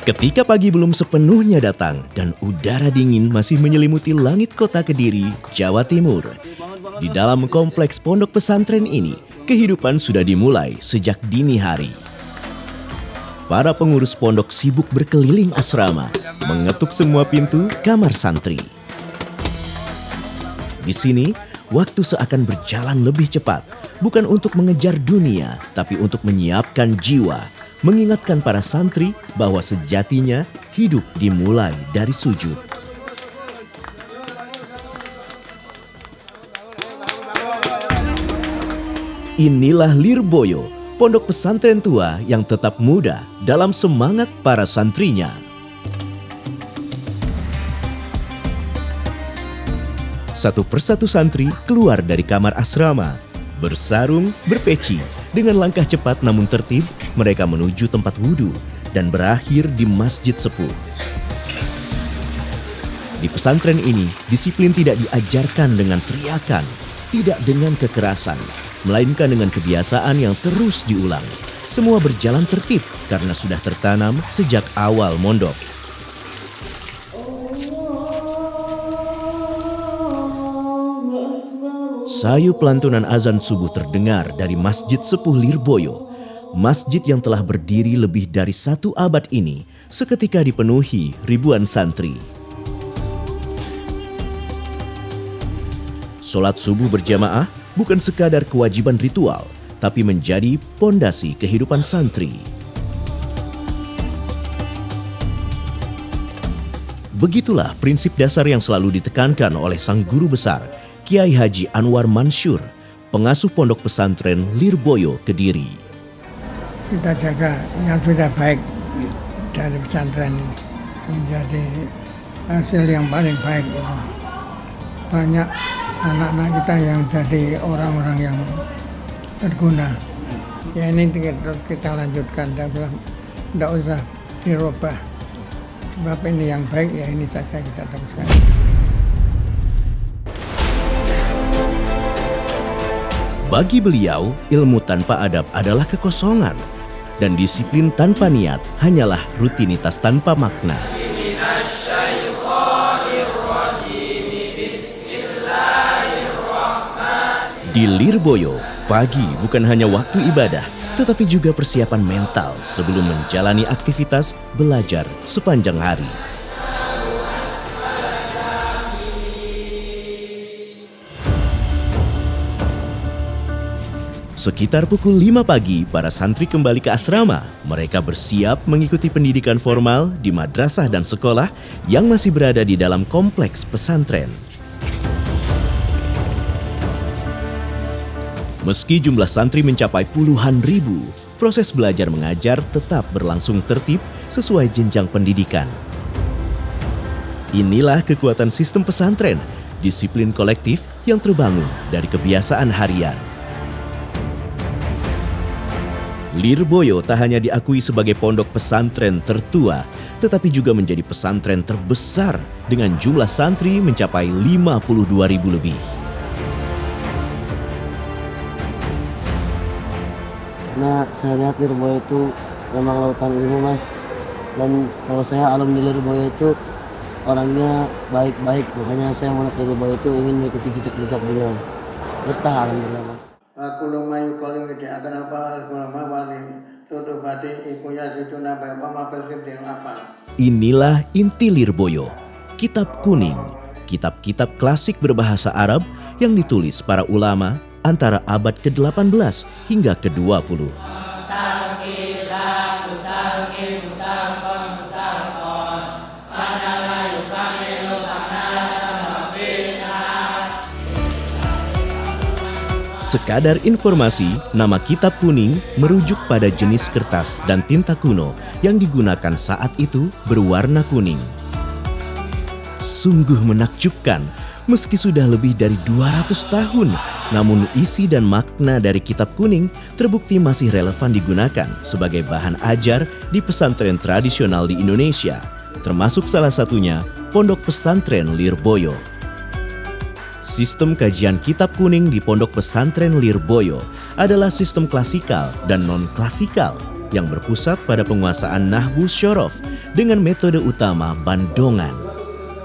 Ketika pagi belum sepenuhnya datang dan udara dingin masih menyelimuti langit kota Kediri, Jawa Timur. Di dalam kompleks pondok pesantren ini, kehidupan sudah dimulai sejak dini hari. Para pengurus pondok sibuk berkeliling asrama, mengetuk semua pintu kamar santri. Di sini, waktu seakan berjalan lebih cepat, bukan untuk mengejar dunia, tapi untuk menyiapkan jiwa, mengingatkan para santri bahwa sejatinya hidup dimulai dari sujud. Inilah Lirboyo, pondok pesantren tua yang tetap muda dalam semangat para santrinya. Satu persatu santri keluar dari kamar asrama, bersarung, berpeci. Dengan langkah cepat namun tertib, mereka menuju tempat wudhu dan berakhir di masjid sepuh. Di pesantren ini, disiplin tidak diajarkan dengan teriakan, tidak dengan kekerasan, melainkan dengan kebiasaan yang terus diulang. Semua berjalan tertib karena sudah tertanam sejak awal mondok. Sayu pelantunan azan subuh terdengar dari Masjid Sepuh Lirboyo. Masjid yang telah berdiri lebih dari 1 abad ini seketika dipenuhi ribuan santri. Sholat subuh berjamaah bukan sekadar kewajiban ritual, tapi menjadi pondasi kehidupan santri. Begitulah prinsip dasar yang selalu ditekankan oleh sang guru besar, Kiai Haji Anwar Mansyur, pengasuh pondok pesantren Lirboyo, Kediri. Kita jaga yang sudah baik dari pesantren ini menjadi hasil yang paling baik. Banyak anak-anak kita yang jadi orang-orang yang berguna. Ya ini kita lanjutkan, tidak usah dirubah. Sebab ini yang baik, ya ini saja kita teruskan. Bagi beliau, ilmu tanpa adab adalah kekosongan, dan disiplin tanpa niat hanyalah rutinitas tanpa makna. Di Lirboyo, pagi bukan hanya waktu ibadah, tetapi juga persiapan mental sebelum menjalani aktivitas belajar sepanjang hari. Sekitar pukul 5 pagi, para santri kembali ke asrama. Mereka bersiap mengikuti pendidikan formal di madrasah dan sekolah yang masih berada di dalam kompleks pesantren. Meski jumlah santri mencapai puluhan ribu, proses belajar mengajar tetap berlangsung tertib sesuai jenjang pendidikan. Inilah kekuatan sistem pesantren, disiplin kolektif yang terbangun dari kebiasaan harian. Lirboyo tak hanya diakui sebagai pondok pesantren tertua, tetapi juga menjadi pesantren terbesar dengan jumlah santri mencapai 52.000 lebih. Nah, saya lihat Lirboyo itu memang lautan ilmu, Mas. Dan setahu saya alum di Lirboyo itu orangnya baik-baik. Makanya saya mau ke Lirboyo itu ingin mengikuti jejak-jejak beliau. Betah alhamdulillah, Mas. Aku lumayu calling gede akan apa lama wali tutup bati ikunya situ nambah apa mapel gede apa. Inilah inti Lirboyo, kitab kuning, kitab-kitab klasik berbahasa Arab yang ditulis para ulama antara abad ke-18 hingga ke-20. Sekadar informasi, nama kitab kuning merujuk pada jenis kertas dan tinta kuno yang digunakan saat itu berwarna kuning. Sungguh menakjubkan, meski sudah lebih dari 200 tahun, namun isi dan makna dari kitab kuning terbukti masih relevan digunakan sebagai bahan ajar di pesantren tradisional di Indonesia, termasuk salah satunya Pondok Pesantren Lirboyo. Sistem kajian kitab kuning di Pondok Pesantren Lirboyo adalah sistem klasikal dan non-klasikal yang berpusat pada penguasaan nahwu syorof dengan metode utama bandongan.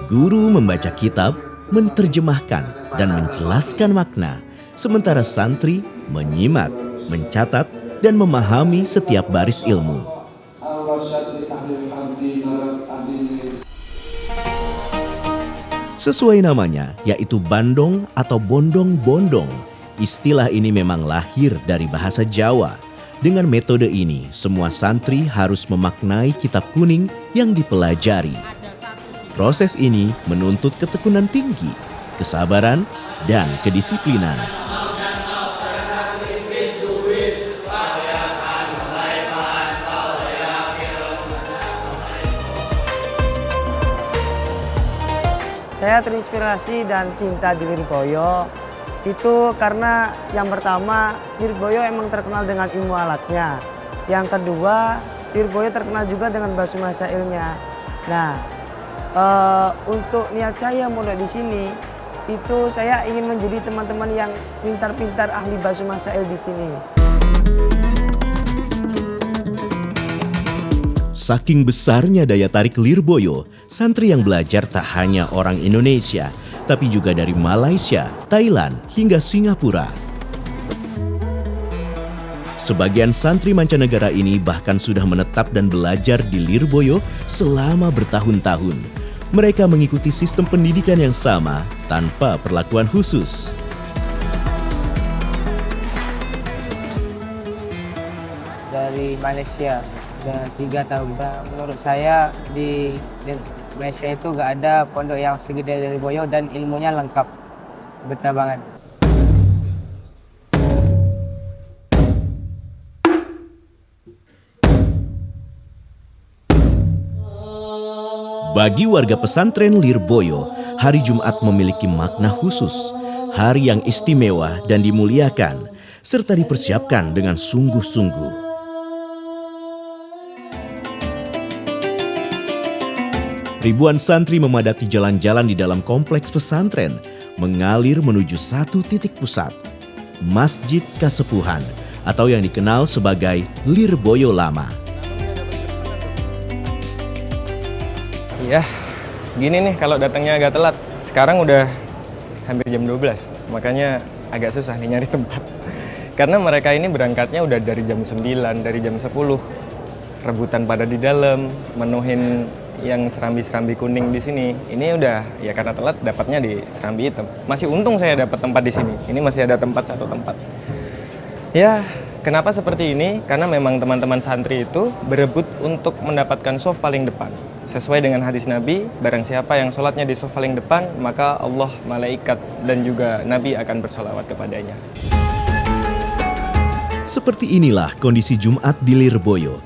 Guru membaca kitab, menerjemahkan, dan menjelaskan makna, sementara santri menyimak, mencatat, dan memahami setiap baris ilmu. Sesuai namanya, yaitu bandong atau bondong-bondong. Istilah ini memang lahir dari bahasa Jawa. Dengan metode ini, semua santri harus memaknai kitab kuning yang dipelajari. Proses ini menuntut ketekunan tinggi, kesabaran, dan kedisiplinan. Saya terinspirasi dan cinta di Lirboyo itu karena yang pertama Lirboyo emang terkenal dengan ilmu alatnya. Yang kedua Lirboyo terkenal juga dengan basu masailnya. Nah, untuk niat saya mulai di sini itu saya ingin menjadi teman-teman yang pintar-pintar ahli basu masail di sini. Saking besarnya daya tarik Lirboyo, santri yang belajar tak hanya orang Indonesia, tapi juga dari Malaysia, Thailand, hingga Singapura. Sebagian santri mancanegara ini bahkan sudah menetap dan belajar di Lirboyo selama bertahun-tahun. Mereka mengikuti sistem pendidikan yang sama tanpa perlakuan khusus. Dari Malaysia. Udah 3 tahun. Menurut saya di Malaysia itu gak ada pondok yang segede Lirboyo dan ilmunya lengkap. Betul banget. Bagi warga pesantren Lirboyo, hari Jumat memiliki makna khusus, hari yang istimewa dan dimuliakan, serta dipersiapkan dengan sungguh-sungguh. Ribuan santri memadati jalan-jalan di dalam kompleks pesantren, mengalir menuju satu titik pusat, Masjid Kasepuhan atau yang dikenal sebagai Lirboyo Lama. Iya, gini nih kalau datangnya agak telat. Sekarang udah hampir jam 12, makanya agak susah nih nyari tempat. Karena mereka ini berangkatnya udah dari jam 9, dari jam 10. Rebutan pada di dalam, menuhin yang serambi-serambi kuning di sini. Ini udah ya karena telat dapatnya di serambi hitam. Masih untung saya dapat tempat di sini. Ini masih ada satu tempat. Ya, kenapa seperti ini? Karena memang teman-teman santri itu berebut untuk mendapatkan sof paling depan. Sesuai dengan hadis Nabi, barang siapa yang sholatnya di sof paling depan, maka Allah, malaikat, dan juga Nabi akan bersolawat kepadanya. Seperti inilah kondisi Jumat di Lirboyo.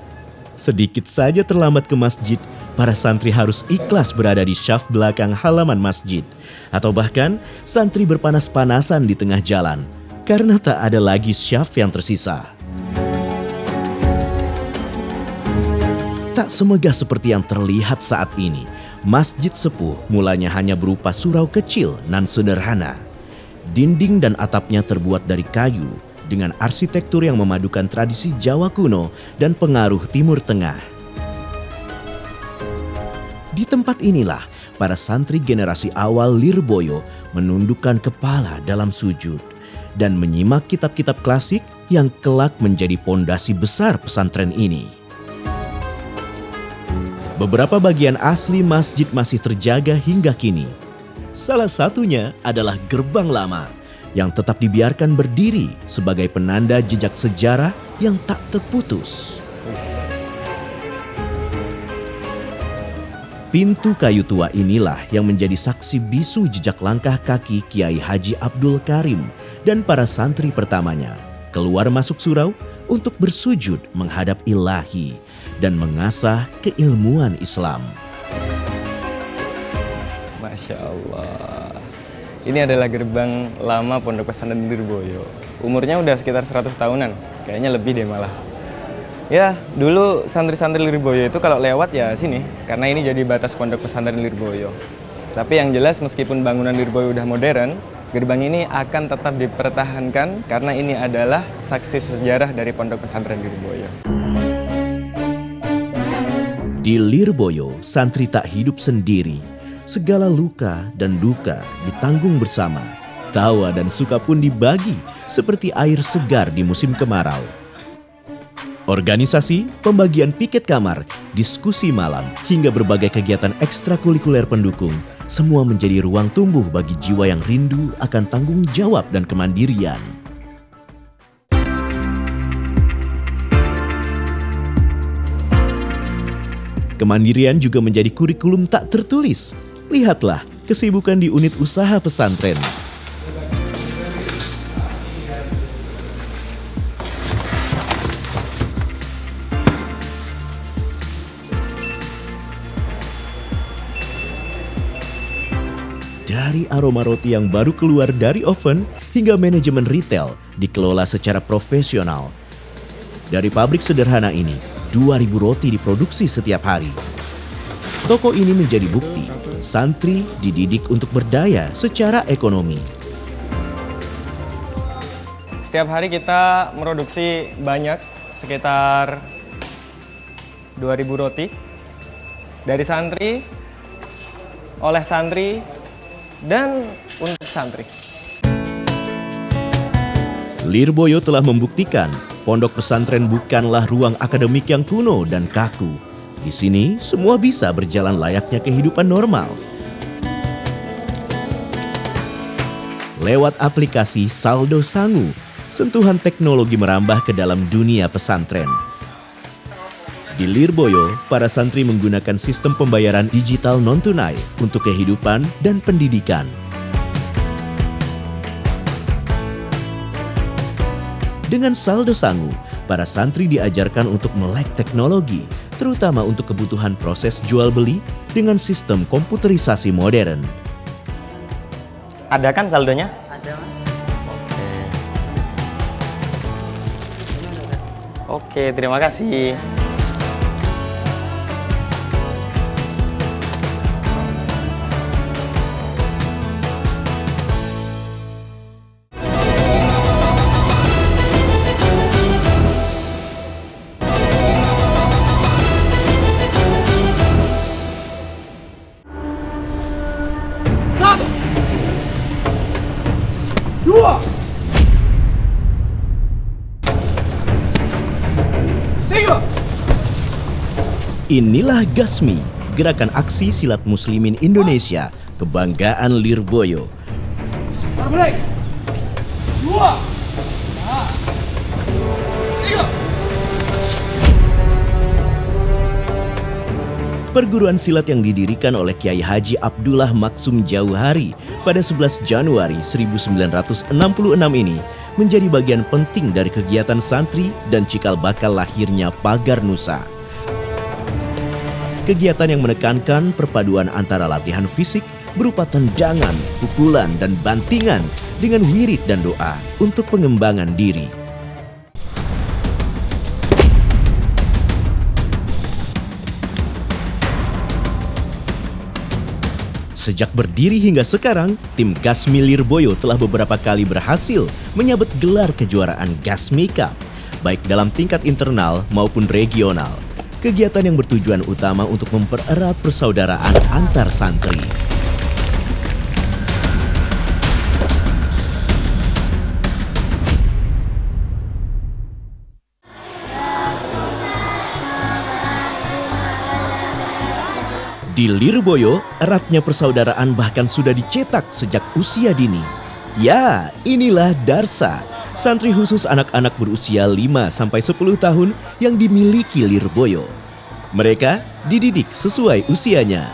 Sedikit saja terlambat ke masjid, para santri harus ikhlas berada di syaf belakang halaman masjid. Atau bahkan santri berpanas-panasan di tengah jalan karena tak ada lagi syaf yang tersisa. Tak semegah seperti yang terlihat saat ini. Masjid sepuh mulanya hanya berupa surau kecil nan sederhana. Dinding dan atapnya terbuat dari kayu dengan arsitektur yang memadukan tradisi Jawa kuno dan pengaruh Timur Tengah. Di tempat inilah para santri generasi awal Lirboyo menundukkan kepala dalam sujud dan menyimak kitab-kitab klasik yang kelak menjadi pondasi besar pesantren ini. Beberapa bagian asli masjid masih terjaga hingga kini. Salah satunya adalah gerbang lama yang tetap dibiarkan berdiri sebagai penanda jejak sejarah yang tak terputus. Pintu kayu tua inilah yang menjadi saksi bisu jejak langkah kaki Kiai Haji Abdul Karim dan para santri pertamanya keluar masuk surau untuk bersujud menghadap Ilahi dan mengasah keilmuan Islam. Masya Allah. Ini adalah gerbang lama Pondok Pesantren Lirboyo. Umurnya udah sekitar 100 tahunan, kayaknya lebih deh malah. Ya, dulu santri-santri Lirboyo itu kalau lewat ya sini, karena ini jadi batas Pondok Pesantren Lirboyo. Tapi yang jelas meskipun bangunan Lirboyo udah modern, gerbang ini akan tetap dipertahankan karena ini adalah saksi sejarah dari Pondok Pesantren Lirboyo. Di Lirboyo, santri tak hidup sendiri. Segala luka dan duka ditanggung bersama. Tawa dan suka pun dibagi seperti air segar di musim kemarau. Organisasi, pembagian piket kamar, diskusi malam, hingga berbagai kegiatan ekstrakurikuler pendukung, semua menjadi ruang tumbuh bagi jiwa yang rindu akan tanggung jawab dan kemandirian. Kemandirian juga menjadi kurikulum tak tertulis. Lihatlah kesibukan di unit usaha pesantren. Dari aroma roti yang baru keluar dari oven hingga manajemen retail dikelola secara profesional. Dari pabrik sederhana ini, 2.000 roti diproduksi setiap hari. Toko ini menjadi bukti santri dididik untuk berdaya secara ekonomi. Setiap hari kita produksi banyak, sekitar 2.000 roti. Dari santri, oleh santri, dan untuk santri. Lirboyo telah membuktikan pondok pesantren bukanlah ruang akademik yang kuno dan kaku. Di sini semua bisa berjalan layaknya kehidupan normal. Lewat aplikasi Saldo Sangu, sentuhan teknologi merambah ke dalam dunia pesantren. Di Lirboyo, para santri menggunakan sistem pembayaran digital non-tunai untuk kehidupan dan pendidikan. Dengan Saldo Sangu, para santri diajarkan untuk melek teknologi, terutama untuk kebutuhan proses jual-beli dengan sistem komputerisasi modern. Ada kan saldonya? Ada, Mas. Oke, terima kasih. Inilah Gasmi, gerakan aksi silat muslimin Indonesia, kebanggaan Lirboyo. Perguruan silat yang didirikan oleh Kiai Haji Abdullah Maksum Jauhari pada 11 Januari 1966 ini menjadi bagian penting dari kegiatan santri dan cikal bakal lahirnya Pagar Nusa. Kegiatan yang menekankan perpaduan antara latihan fisik berupa tendangan, pukulan, dan bantingan dengan wirid dan doa untuk pengembangan diri. Sejak berdiri hingga sekarang, tim Gasmi Lirboyo telah beberapa kali berhasil menyabet gelar kejuaraan Gasmi Cup, baik dalam tingkat internal maupun regional. Kegiatan yang bertujuan utama untuk mempererat persaudaraan antar santri. Di Lirboyo, eratnya persaudaraan bahkan sudah dicetak sejak usia dini. Ya, inilah Darsa, santri khusus anak-anak berusia 5-10 tahun yang dimiliki Lirboyo. Mereka dididik sesuai usianya.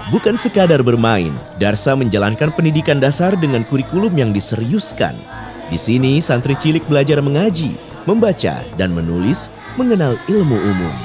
Bukan sekadar bermain, Darsa menjalankan pendidikan dasar dengan kurikulum yang diseriuskan. Di sini, santri cilik belajar mengaji, membaca, dan menulis, mengenal ilmu umum.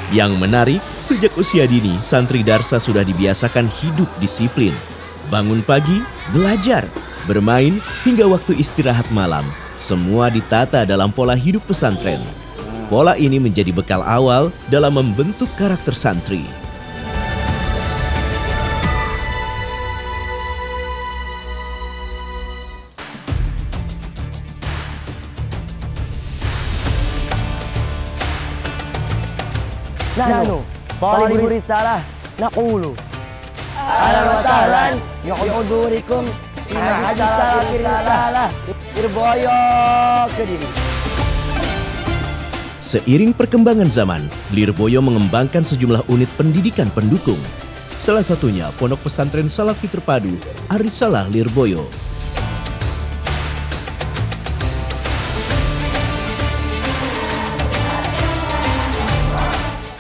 Yang menarik, sejak usia dini, santri Darsa sudah dibiasakan hidup disiplin. Bangun pagi, belajar, bermain, hingga waktu istirahat malam. Semua ditata dalam pola hidup pesantren. Pola ini menjadi bekal awal dalam membentuk karakter santri. Nahnu, talibur risalah, naqulu. Ahlan wa sahlan, yu'udurikum ina risalah, Lirboyo Kediri. Seiring perkembangan zaman, Lirboyo mengembangkan sejumlah unit pendidikan pendukung. Salah satunya Pondok Pesantren Salafi Terpadu Arisalah Lirboyo.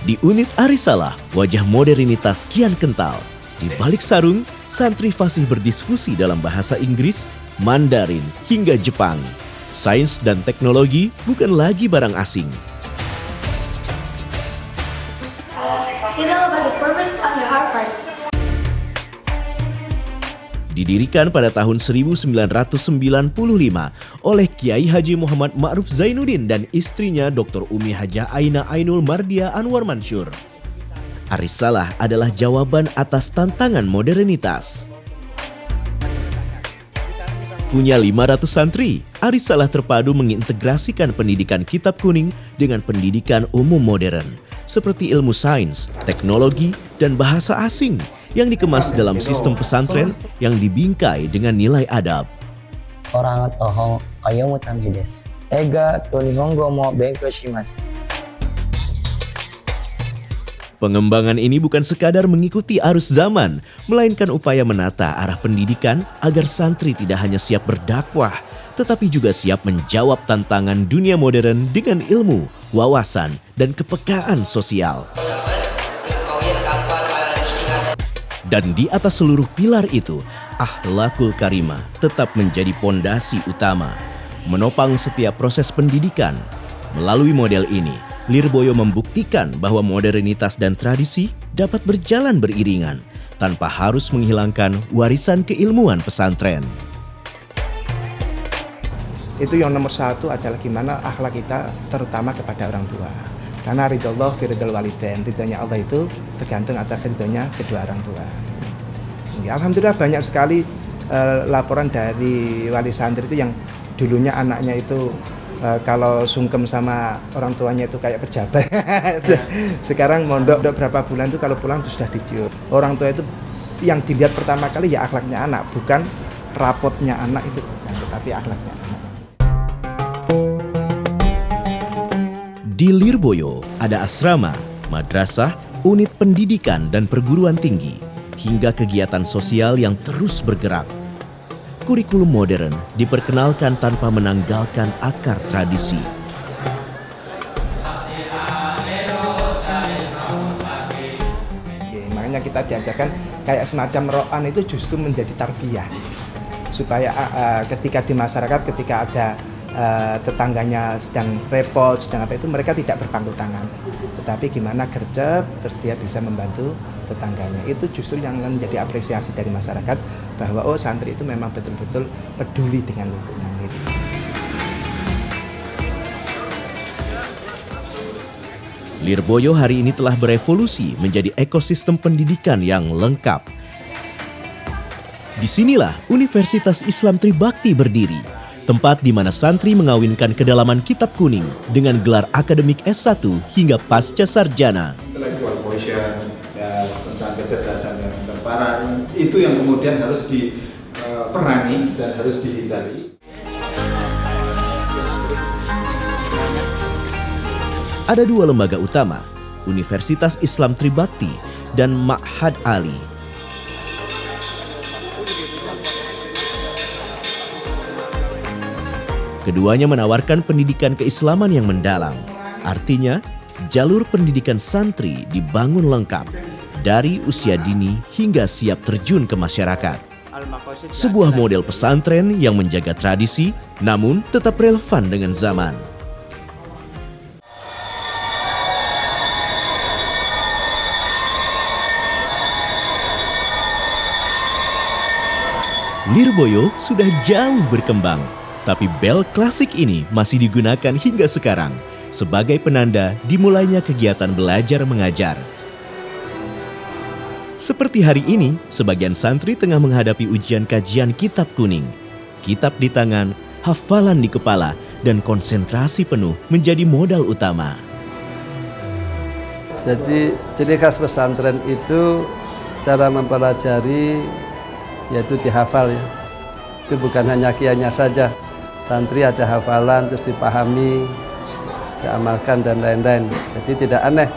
Di unit Arisalah, wajah modernitas kian kental. Di balik sarung, santri fasih berdiskusi dalam bahasa Inggris, Mandarin, hingga Jepang. Sains dan teknologi bukan lagi barang asing. You know about the purpose on the Harvard? Didirikan pada tahun 1995 oleh Kiai Haji Muhammad Ma'ruf Zainuddin dan istrinya Dr. Umi Hajah Aina Ainul Mardia Anwar Mansur. Arisalah adalah jawaban atas tantangan modernitas. Punya 500 santri, Arisalah Terpadu mengintegrasikan pendidikan kitab kuning dengan pendidikan umum modern, seperti ilmu sains, teknologi, dan bahasa asing yang dikemas dalam sistem pesantren yang dibingkai dengan nilai adab. Orang tohong ayo mutamides. Ega to nihongo mo benko shimasu. Pengembangan ini bukan sekadar mengikuti arus zaman, melainkan upaya menata arah pendidikan agar santri tidak hanya siap berdakwah, tetapi juga siap menjawab tantangan dunia modern dengan ilmu, wawasan, dan kepekaan sosial. Dan di atas seluruh pilar itu, akhlakul karimah tetap menjadi pondasi utama, menopang setiap proses pendidikan. Melalui model ini, Lirboyo membuktikan bahwa modernitas dan tradisi dapat berjalan beriringan tanpa harus menghilangkan warisan keilmuan pesantren. Itu yang nomor satu adalah gimana akhlak kita terutama kepada orang tua. Karena ridhollah fi ridhol walidain, ridhonya Allah itu tergantung atas ridhonya kedua orang tua. Ya, alhamdulillah banyak sekali laporan dari wali santri itu yang dulunya anaknya itu kalau sungkem sama orang tuanya itu kayak pejabat. Sekarang mondok berapa bulan itu kalau pulang itu sudah dicium. Orang tua itu yang dilihat pertama kali ya akhlaknya anak, bukan rapotnya anak itu bukan, tetapi akhlaknya anak. Di Lirboyo ada asrama, madrasah, unit pendidikan dan perguruan tinggi, hingga kegiatan sosial yang terus bergerak. Kurikulum modern diperkenalkan tanpa menanggalkan akar tradisi. Makanya kita diajarkan kayak semacam ro'an itu justru menjadi tarbiyah. Supaya ketika di masyarakat, ketika ada tetangganya sedang repot, sedang apa itu, mereka tidak berpangku tangan. Tetapi gimana gercep, terus dia bisa membantu tetangganya. Itu justru yang menjadi apresiasi dari masyarakat, bahwa oh santri itu memang betul-betul peduli dengan lingkungan itu. Lirboyo hari ini telah berevolusi menjadi ekosistem pendidikan yang lengkap. Disinilah Universitas Islam Tribakti berdiri, tempat di mana santri mengawinkan kedalaman kitab kuning dengan gelar akademik S1 hingga pasca sarjana. Intellectual quotient ya, tentang kecerdasan yang terparah, itu yang kemudian harus diperangi dan harus dihindari. Ada dua lembaga utama, Universitas Islam Tribakti dan Ma'had Ali. Keduanya menawarkan pendidikan keislaman yang mendalam. Artinya, jalur pendidikan santri dibangun lengkap, dari usia dini hingga siap terjun ke masyarakat. Sebuah model pesantren yang menjaga tradisi, namun tetap relevan dengan zaman. Lirboyo sudah jauh berkembang, tapi bel klasik ini masih digunakan hingga sekarang sebagai penanda dimulainya kegiatan belajar mengajar. Seperti hari ini, sebagian santri tengah menghadapi ujian kajian kitab kuning. Kitab di tangan, hafalan di kepala, dan konsentrasi penuh menjadi modal utama. Jadi ciri khas pesantren itu cara mempelajari yaitu dihafal ya. Itu bukan hanya kiainya saja. Santri ada hafalan terus dipahami, diamalkan dan lain-lain. Jadi tidak aneh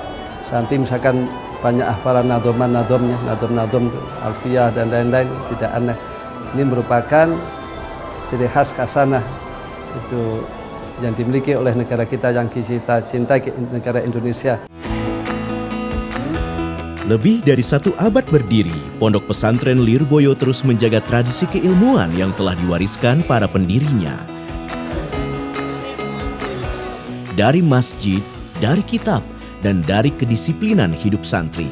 santri misalkan banyak hafalan nadom-nadomnya, nadom-nadom, alfiyah dan lain-lain, tidak aneh. Ini merupakan ciri khas khasanah itu yang dimiliki oleh negara kita yang kita cintai, negara Indonesia. Lebih dari 1 abad berdiri, Pondok Pesantren Lirboyo terus menjaga tradisi keilmuan yang telah diwariskan para pendirinya. Dari masjid, dari kitab, dan dari kedisiplinan hidup santri.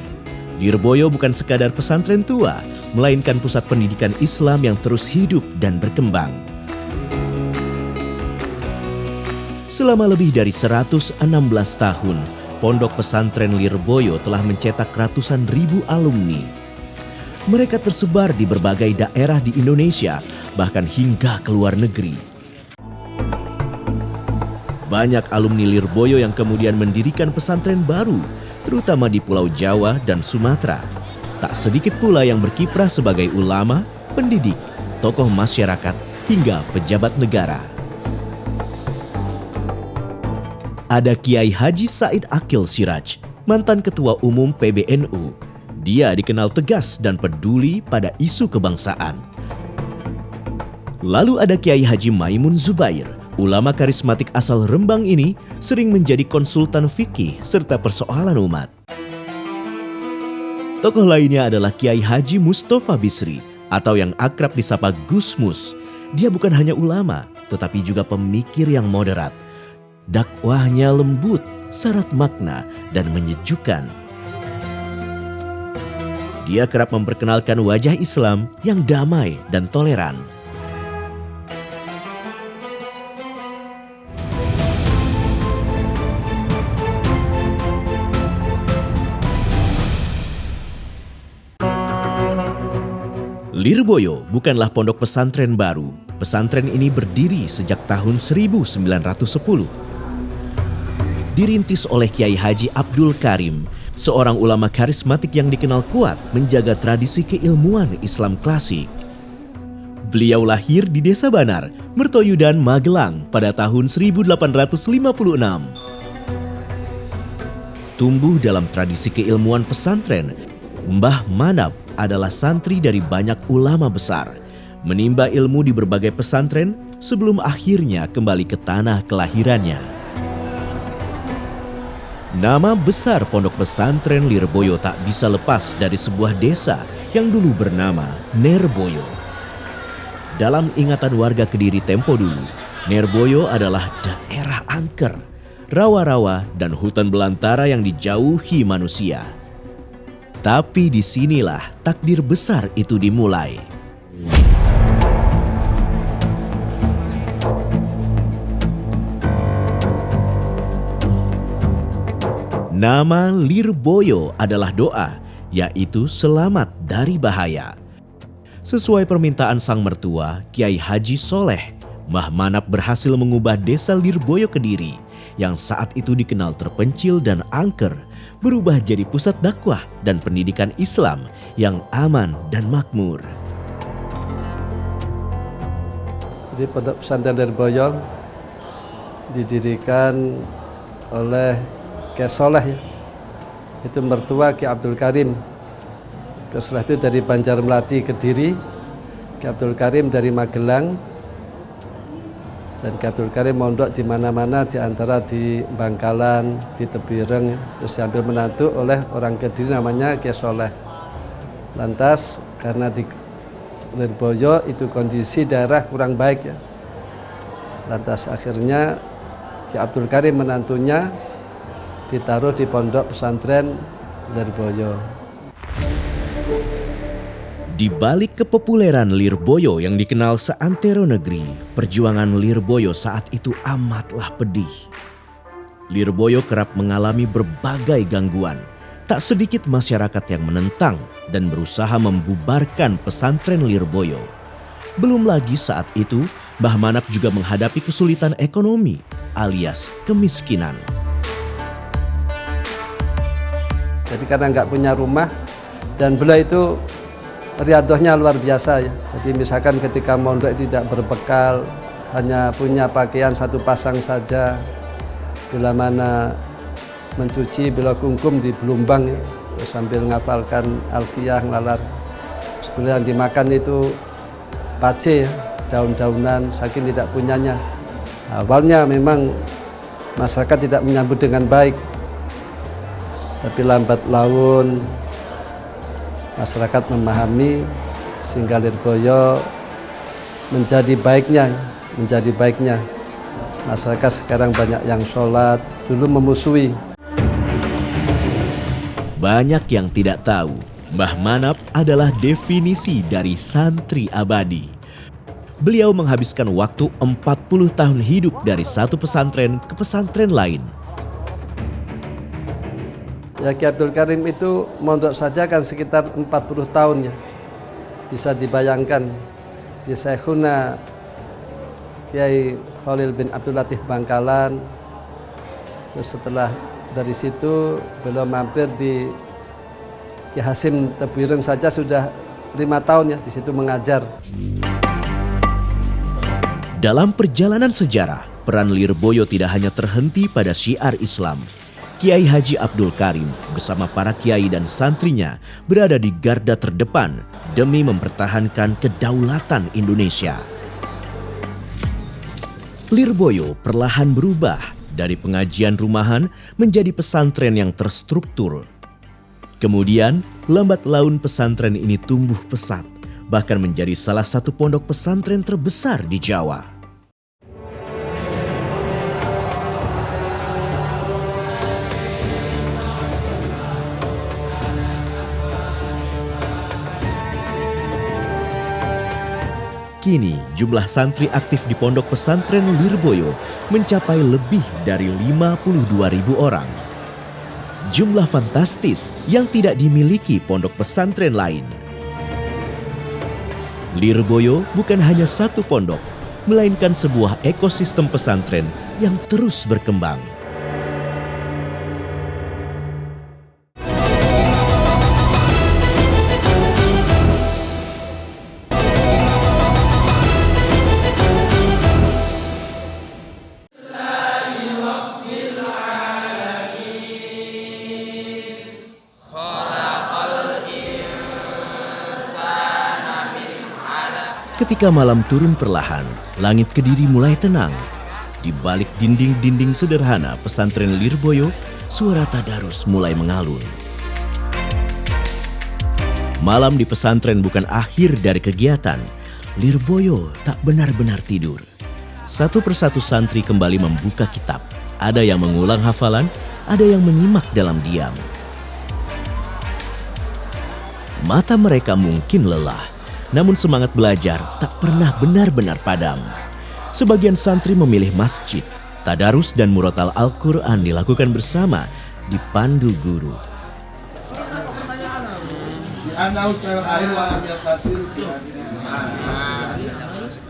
Lirboyo bukan sekadar pesantren tua, melainkan pusat pendidikan Islam yang terus hidup dan berkembang. Selama lebih dari 116 tahun, Pondok Pesantren Lirboyo telah mencetak ratusan ribu alumni. Mereka tersebar di berbagai daerah di Indonesia, bahkan hingga ke luar negeri. Banyak alumni Lirboyo yang kemudian mendirikan pesantren baru, terutama di Pulau Jawa dan Sumatera. Tak sedikit pula yang berkiprah sebagai ulama, pendidik, tokoh masyarakat, hingga pejabat negara. Ada Kiai Haji Said Akil Siraj, mantan Ketua Umum PBNU. Dia dikenal tegas dan peduli pada isu kebangsaan. Lalu ada Kiai Haji Maimun Zubair. Ulama karismatik asal Rembang ini sering menjadi konsultan fikih serta persoalan umat. Tokoh lainnya adalah Kiai Haji Mustafa Bisri atau yang akrab disapa Gus Mus. Dia bukan hanya ulama, tetapi juga pemikir yang moderat. Dakwahnya lembut, syarat makna, dan menyejukkan. Dia kerap memperkenalkan wajah Islam yang damai dan toleran. Lirboyo bukanlah pondok pesantren baru. Pesantren ini berdiri sejak tahun 1910. Dirintis oleh Kiai Haji Abdul Karim, seorang ulama karismatik yang dikenal kuat menjaga tradisi keilmuan Islam klasik. Beliau lahir di Desa Banar, Mertoyudan, Magelang pada tahun 1856. Tumbuh dalam tradisi keilmuan pesantren, Mbah Manap adalah santri dari banyak ulama besar, menimba ilmu di berbagai pesantren sebelum akhirnya kembali ke tanah kelahirannya. Nama besar Pondok Pesantren Lirboyo tak bisa lepas dari sebuah desa yang dulu bernama Nerboyo. Dalam ingatan warga Kediri tempo dulu, Nerboyo adalah daerah angker, rawa-rawa, dan hutan belantara yang dijauhi manusia. Tapi disinilah takdir besar itu dimulai. Nama Lirboyo adalah doa, yaitu selamat dari bahaya. Sesuai permintaan sang mertua, Kiai Haji Soleh, Mbah Manap berhasil mengubah desa Lirboyo Kediri yang saat itu dikenal terpencil dan angker, berubah jadi pusat dakwah dan pendidikan Islam yang aman dan makmur. Jadi Pondok Pesantren Lirboyo didirikan oleh Kiai Soleh ya. Itu mertua Kiai Abdul Karim. Kiai Soleh itu dari Banjarmelati Kediri, Kiai Abdul Karim dari Magelang. Dan Kiai Abdul Karim mondok di mana-mana, di antara di Bangkalan, di Tebireng, terus diambil menantu oleh orang Kediri namanya Kiai Soleh. Lantas karena di Lirboyo itu kondisi daerah kurang baik ya. Lantas akhirnya Kiai Abdul Karim menantunya ditaruh di Pondok Pesantren Lirboyo. Di balik kepopuleran Lirboyo yang dikenal seantero negeri, perjuangan Lirboyo saat itu amatlah pedih. Lirboyo kerap mengalami berbagai gangguan. Tak sedikit masyarakat yang menentang dan berusaha membubarkan pesantren Lirboyo. Belum lagi saat itu, Mbah Manap juga menghadapi kesulitan ekonomi alias kemiskinan. Jadi karena nggak punya rumah dan beliau itu riadohnya luar biasa ya. Jadi misalkan ketika mondok tidak berbekal, hanya punya pakaian satu pasang saja. Bila mana mencuci, bila kungkum di belumbang ya, sambil ngafalkan alfiyah, ngelalar. Beliau yang dimakan itu pace ya, daun-daunan, saking tidak punyanya. Awalnya memang masyarakat tidak menyambut dengan baik. Tapi lambat laun masyarakat memahami sehingga Lirboyo menjadi baiknya. Masyarakat sekarang banyak yang sholat, dulu memusuhi. Banyak yang tidak tahu, Mbah Manap adalah definisi dari santri abadi. Beliau menghabiskan waktu 40 tahun hidup dari satu pesantren ke pesantren lain. Ya, Ki Abdul Karim itu mondok saja kan sekitar 40 tahun ya. Bisa dibayangkan di Syekhuna Kiai Khalil bin Abdul Latif Bangkalan. Terus setelah dari situ beliau mampir di Ki Hasim Tebuireng saja sudah 5 tahun ya di situ mengajar. Dalam perjalanan sejarah, peran Lirboyo tidak hanya terhenti pada syiar Islam. Kiai Haji Abdul Karim bersama para kiai dan santrinya berada di garda terdepan demi mempertahankan kedaulatan Indonesia. Lirboyo perlahan berubah dari pengajian rumahan menjadi pesantren yang terstruktur. Kemudian, lambat laun pesantren ini tumbuh pesat, bahkan menjadi salah satu pondok pesantren terbesar di Jawa. Kini jumlah santri aktif di pondok pesantren Lirboyo mencapai lebih dari 52.000 orang. Jumlah fantastis yang tidak dimiliki pondok pesantren lain. Lirboyo bukan hanya satu pondok, melainkan sebuah ekosistem pesantren yang terus berkembang. Ketika malam turun perlahan, langit Kediri mulai tenang. Di balik dinding-dinding sederhana pesantren Lirboyo, suara tadarus mulai mengalun. Malam di pesantren bukan akhir dari kegiatan. Lirboyo tak benar-benar tidur. Satu persatu santri kembali membuka kitab. Ada yang mengulang hafalan, ada yang menyimak dalam diam. Mata mereka mungkin lelah, namun semangat belajar tak pernah benar-benar padam. Sebagian santri memilih masjid. Tadarus dan murotal Al-Quran dilakukan bersama, dipandu guru.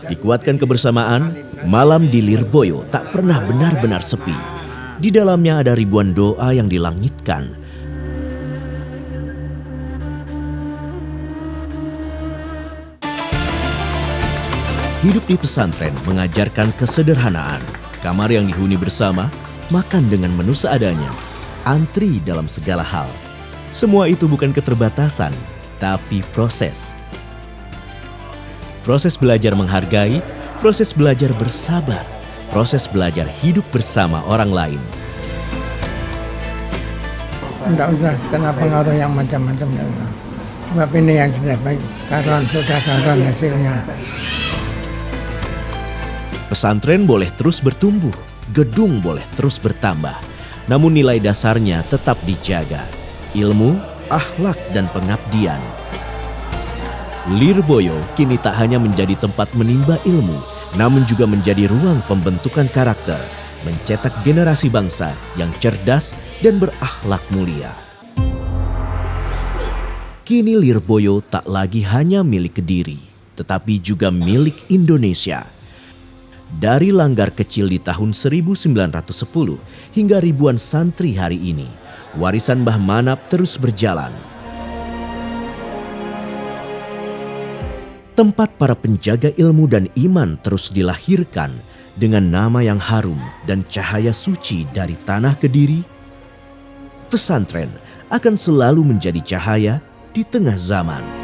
Dikuatkan kebersamaan, malam di Lirboyo tak pernah benar-benar sepi. Di dalamnya ada ribuan doa yang dilangitkan. Hidup di pesantren mengajarkan kesederhanaan. Kamar yang dihuni bersama, makan dengan menu seadanya, antri dalam segala hal. Semua itu bukan keterbatasan, tapi proses. Proses belajar menghargai, proses belajar bersabar, proses belajar hidup bersama orang lain. Tidak usah kena pengaruh yang macam-macam. Sebab ini yang sudah baik, karena sudah karuan hasilnya. Pesantren boleh terus bertumbuh, gedung boleh terus bertambah, namun nilai dasarnya tetap dijaga. Ilmu, akhlak, dan pengabdian. Lirboyo kini tak hanya menjadi tempat menimba ilmu, namun juga menjadi ruang pembentukan karakter, mencetak generasi bangsa yang cerdas dan berakhlak mulia. Kini Lirboyo tak lagi hanya milik Kediri, tetapi juga milik Indonesia. Dari langgar kecil di tahun 1910 hingga ribuan santri hari ini, warisan Mbah Manap terus berjalan. Tempat para penjaga ilmu dan iman terus dilahirkan dengan nama yang harum dan cahaya suci dari tanah Kediri. Pesantren akan selalu menjadi cahaya di tengah zaman.